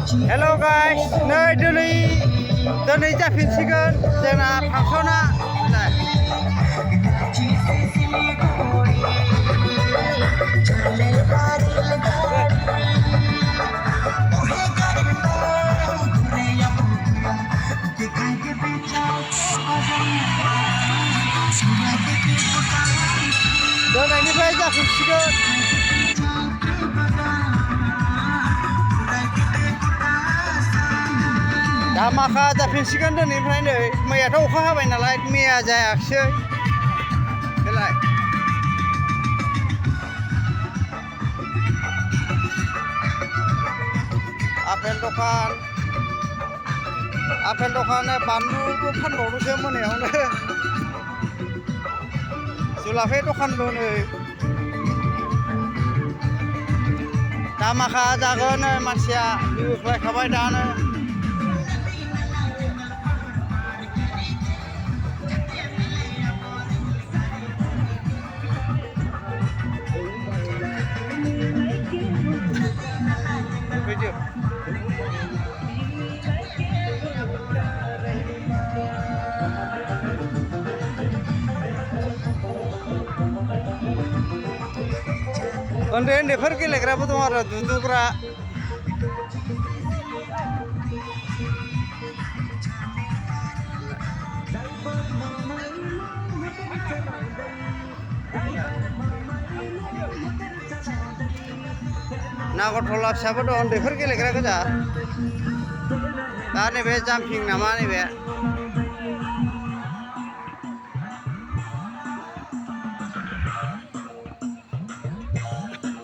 Hello guys, nơi Delhi जाफिनसिगोन जोंना फांसना दोनैनिफ्राय जाफिनसिगोन दामाखा जाफिनसिगोन दिनैनिफ्राय नै मैयाथ' अखा हाबाय नालाय मैया जायाखिसै देलाय आपेल दखान बानलुबो फानबावदोंसो मोनायावनो जुलाफे दखानबो नै दामाखा जागोन मानसिया होख्लायखाबाय दानो उन्दैफोर गेलेग्राबो दं आरो दुदुग्रा नागरटला फिसाबो दं उन्दैफोर गेलेग्रा गोजा दा नैबे जाम्पिं नामा नैबे